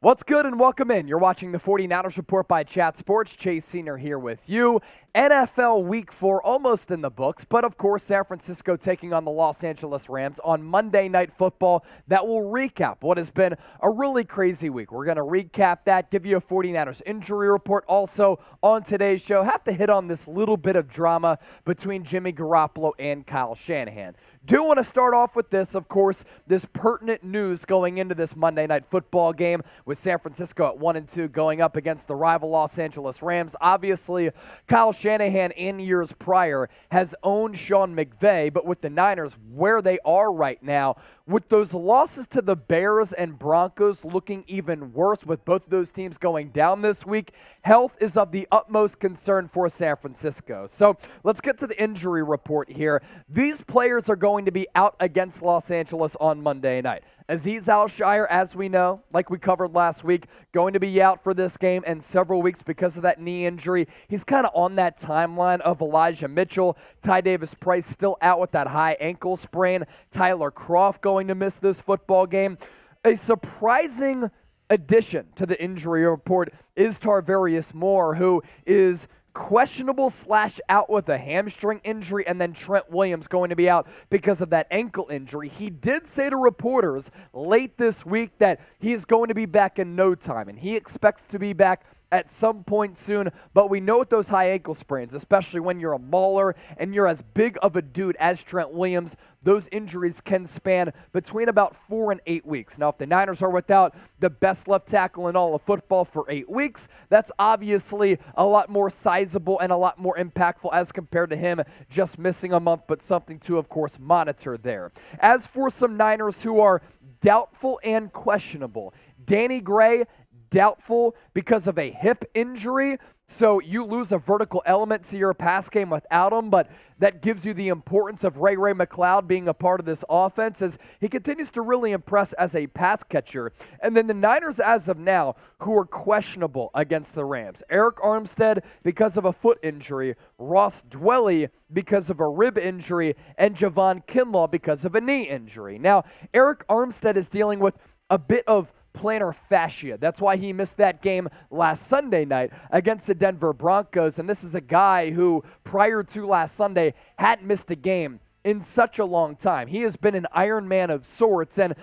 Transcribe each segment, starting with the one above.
What's good and welcome in. You're watching the 49ers Report by Chat Sports. Chase Senior here with you. NFL Week 4 almost in the books, but of course San Francisco taking on the Los Angeles Rams on Monday Night Football. That will recap what has been a really crazy week. We're going to recap that, give you a 49ers injury report. Also on today's show, have to hit on this little bit of drama between Jimmy Garoppolo and Kyle Shanahan. Do want to start off with this, of course, this pertinent news going into this Monday Night Football game with San Francisco at 1-2 going up against the rival Los Angeles Rams. Obviously, Kyle Shanahan in years prior has owned Sean McVay, but with the Niners where they are right now, with those losses to the Bears and Broncos looking even worse with both of those teams going down this week, health is of the utmost concern for San Francisco. So let's get to the injury report here. These players are going to be out against Los Angeles on Monday night. Azeez Al-Shaair, as we know, like we covered last week, going to be out for this game and several weeks because of that knee injury. He's kind of on that timeline of Elijah Mitchell. Ty Davis-Price still out with that high ankle sprain. Tyler Kroft going to miss this football game. A surprising addition to the injury report is Tarvarius Moore, who is questionable / out with a hamstring injury, and then Trent Williams going to be out because of that ankle injury. He did say to reporters late this week that he is going to be back in no time, and he expects to be back at some point soon, but we know with those high ankle sprains, especially when you're a mauler and you're as big of a dude as Trent Williams, those injuries can span between about 4 and 8 weeks. Now, if the Niners are without the best left tackle in all of football for 8 weeks, that's obviously a lot more sizable and a lot more impactful as compared to him just missing a month, but something to, of course, monitor there. As for some Niners who are doubtful and questionable, Danny Gray, doubtful because of a hip injury, so you lose a vertical element to your pass game without him, but that gives you the importance of Ray McLeod being a part of this offense as he continues to really impress as a pass catcher. And then the Niners as of now who are questionable against the Rams. Arik Armstead because of a foot injury, Ross Dwelley because of a rib injury, and Javon Kinlaw because of a knee injury. Now, Arik Armstead is dealing with a bit of plantar fascia. That's why he missed that game last Sunday night against the Denver Broncos. And this is a guy who, prior to last Sunday, hadn't missed a game in such a long time. He has been an Iron Man of sorts, and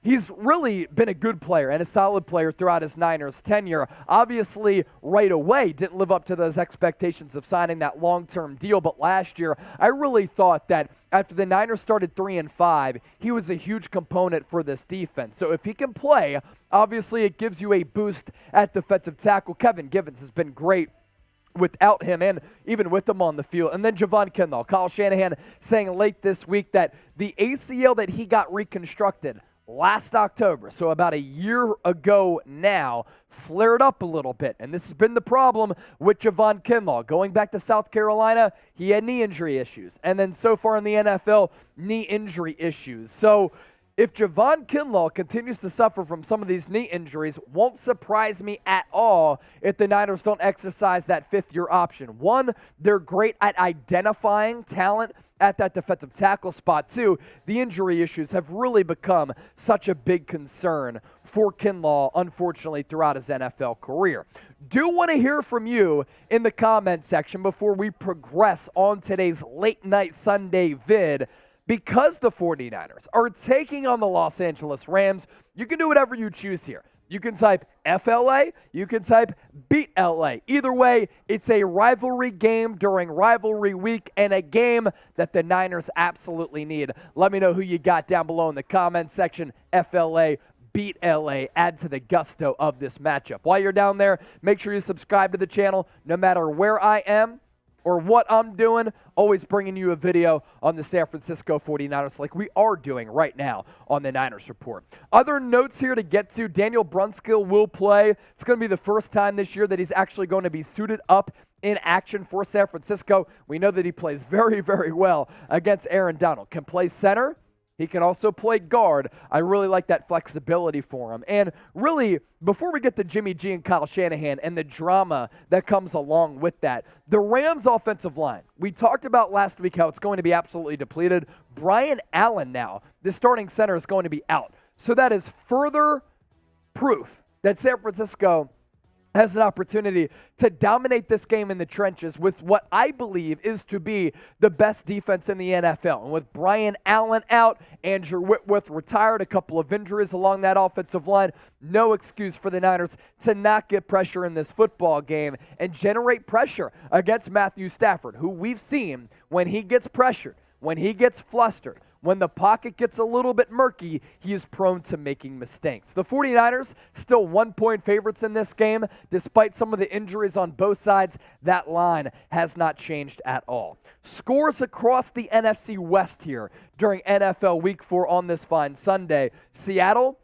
he's really been a good player and a solid player throughout his Niners tenure. Obviously, right away, didn't live up to those expectations of signing that long-term deal. But last year, I really thought that after the Niners started 3-5, he was a huge component for this defense. So if he can play, obviously it gives you a boost at defensive tackle. Kevin Givens has been great without him and even with him on the field. And then Javon Kinlaw, Kyle Shanahan saying late this week that the ACL that he got reconstructed last October, so about a year ago now, flared up a little bit. And this has been the problem with Javon Kinlaw. Going back to South Carolina, he had knee injury issues. And then so far in the NFL, knee injury issues. So if Javon Kinlaw continues to suffer from some of these knee injuries, won't surprise me at all if the Niners don't exercise that fifth-year option. One, they're great at identifying talent at that defensive tackle spot. Two, the injury issues have really become such a big concern for Kinlaw, unfortunately, throughout his NFL career. Do want to hear from you in the comment section before we progress on today's late night Sunday vid. Because the 49ers are taking on the Los Angeles Rams, you can do whatever you choose here. You can type FLA, you can type beat LA. Either way, it's a rivalry game during rivalry week and a game that the Niners absolutely need. Let me know who you got down below in the comments section. FLA, beat LA, add to the gusto of this matchup. While you're down there, make sure you subscribe to the channel no matter where I am or what I'm doing, always bringing you a video on the San Francisco 49ers like we are doing right now on the Niners Report. Other notes here to get to, Daniel Brunskill will play. It's going to be the first time this year that he's actually going to be suited up in action for San Francisco. We know that he plays very, very well against Aaron Donald. Can play center. He can also play guard. I really like that flexibility for him. And really, before we get to Jimmy G and Kyle Shanahan and the drama that comes along with that, the Rams' offensive line, we talked about last week how it's going to be absolutely depleted. Brian Allen now, the starting center, is going to be out. So that is further proof that San Francisco has an opportunity to dominate this game in the trenches with what I believe is to be the best defense in the NFL. And with Brian Allen out, Andrew Whitworth retired, a couple of injuries along that offensive line, no excuse for the Niners to not get pressure in this football game and generate pressure against Matthew Stafford, who we've seen when he gets pressured, when he gets flustered, when the pocket gets a little bit murky, he is prone to making mistakes. The 49ers still 1-point favorites in this game. Despite some of the injuries on both sides, that line has not changed at all. Scores across the NFC West here during NFL Week 4 on this fine Sunday. Seattle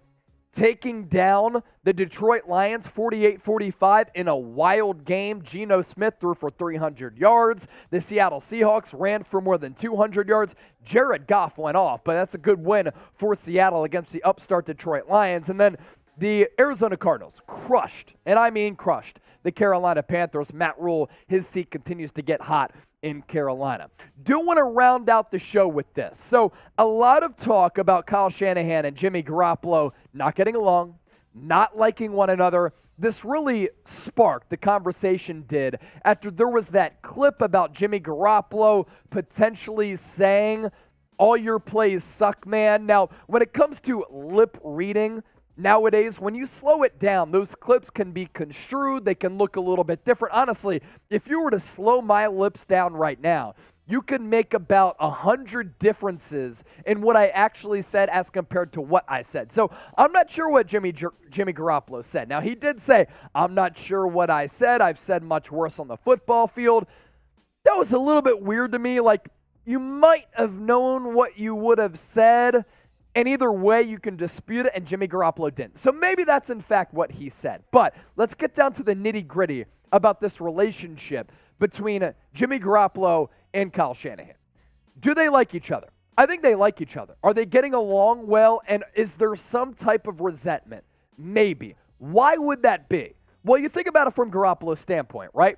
taking down the Detroit Lions 48-45 in a wild game. Geno Smith threw for 300 yards. The Seattle Seahawks ran for more than 200 yards. Jared Goff went off, but that's a good win for Seattle against the upstart Detroit Lions. And then the Arizona Cardinals crushed, and I mean crushed, the Carolina Panthers. Matt Rule, his seat continues to get hot in Carolina. Do want to round out the show with this. So a lot of talk about Kyle Shanahan and Jimmy Garoppolo not getting along, not liking one another. This really sparked, the conversation did, after there was that clip about Jimmy Garoppolo potentially saying, "All your plays suck, man." Now, when it comes to lip reading, nowadays, when you slow it down, those clips can be construed. They can look a little bit different. Honestly, if you were to slow my lips down right now, you can make about 100 differences in what I actually said as compared to what I said. So I'm not sure what Jimmy Garoppolo said. Now, he did say, "I'm not sure what I said. I've said much worse on the football field." That was a little bit weird to me. Like, you might have known what you would have said, and either way, you can dispute it, and Jimmy Garoppolo didn't. So maybe that's, in fact, what he said. But let's get down to the nitty-gritty about this relationship between Jimmy Garoppolo and Kyle Shanahan. Do they like each other? I think they like each other. Are they getting along well, and is there some type of resentment? Maybe. Why would that be? Well, you think about it from Garoppolo's standpoint, right?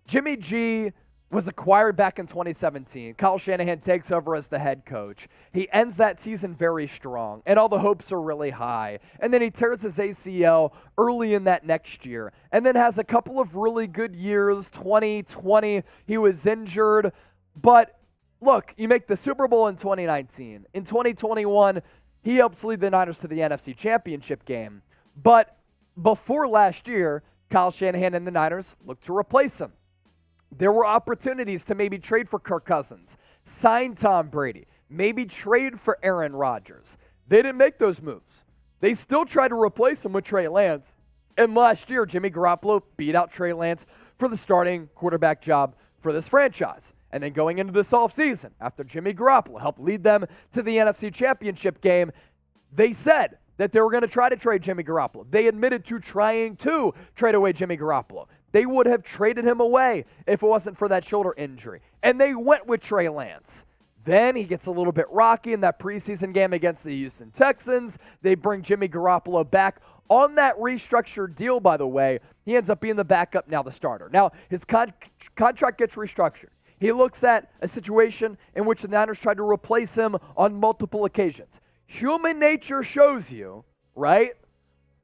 Jimmy G was acquired back in 2017. Kyle Shanahan takes over as the head coach. He ends that season very strong, and all the hopes are really high. And then he tears his ACL early in that next year, and then has a couple of really good years. 2020, he was injured. But look, you make the Super Bowl in 2019. In 2021, he helps lead the Niners to the NFC Championship game. But before last year, Kyle Shanahan and the Niners looked to replace him. There were opportunities to maybe trade for Kirk Cousins, sign Tom Brady, maybe trade for Aaron Rodgers. They didn't make those moves. They still tried to replace him with Trey Lance. And last year, Jimmy Garoppolo beat out Trey Lance for the starting quarterback job for this franchise. And then going into this offseason, after Jimmy Garoppolo helped lead them to the NFC Championship game, they said that they were going to try to trade Jimmy Garoppolo. They admitted to trying to trade away Jimmy Garoppolo. They would have traded him away if it wasn't for that shoulder injury. And they went with Trey Lance. Then he gets a little bit rocky in that preseason game against the Houston Texans. They bring Jimmy Garoppolo back. On that restructured deal, by the way, he ends up being the backup, now the starter. Now, his contract gets restructured. He looks at a situation in which the Niners tried to replace him on multiple occasions. Human nature shows you, right,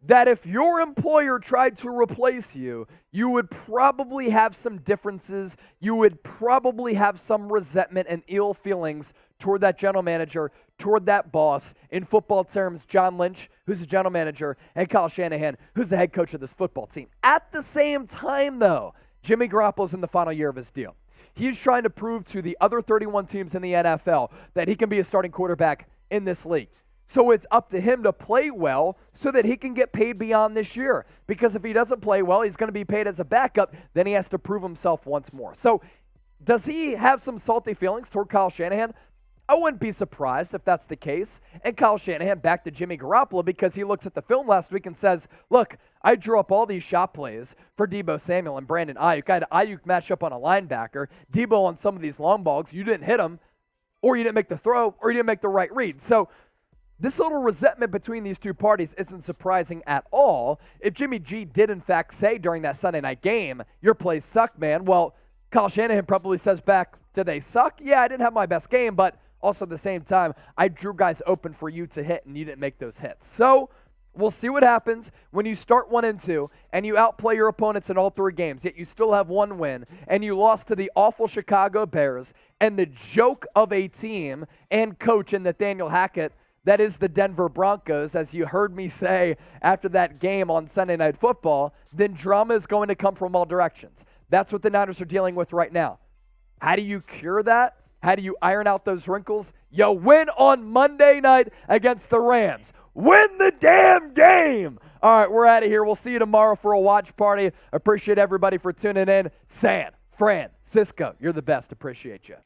that if your employer tried to replace you, you would probably have some differences. You would probably have some resentment and ill feelings toward that general manager, toward that boss. In football terms, John Lynch, who's the general manager, and Kyle Shanahan, who's the head coach of this football team. At the same time, though, Jimmy Garoppolo's in the final year of his deal. He's trying to prove to the other 31 teams in the NFL that he can be a starting quarterback in this league. So it's up to him to play well so that he can get paid beyond this year. Because if he doesn't play well, he's going to be paid as a backup. Then he has to prove himself once more. So does he have some salty feelings toward Kyle Shanahan? I wouldn't be surprised if that's the case. And Kyle Shanahan back to Jimmy Garoppolo because he looks at the film last week and says, look, I drew up all these shot plays for Deebo Samuel and Brandon Ayuk. I had Ayuk match up on a linebacker. Deebo on some of these long balls. You didn't hit him, or you didn't make the throw, or you didn't make the right read. So this little resentment between these two parties isn't surprising at all. If Jimmy G did, in fact, say during that Sunday night game, your plays suck, man, well, Kyle Shanahan probably says back, do they suck? Yeah, I didn't have my best game, but also at the same time, I drew guys open for you to hit, and you didn't make those hits. So We'll see what happens when you start 1-2 and you outplay your opponents in all 3 games, yet you still have 1 win, and you lost to the awful Chicago Bears and the joke of a team and coach in Nathaniel Hackett that is the Denver Broncos, as you heard me say after that game on Sunday Night Football. Then drama is going to come from all directions. That's what the Niners are dealing with right now. How do you cure that? How do you iron out those wrinkles? You win on Monday night against the Rams. Win the damn game. All right, we're out of here. We'll see you tomorrow for a watch party. Appreciate everybody for tuning in. San Francisco, you're the best. Appreciate you.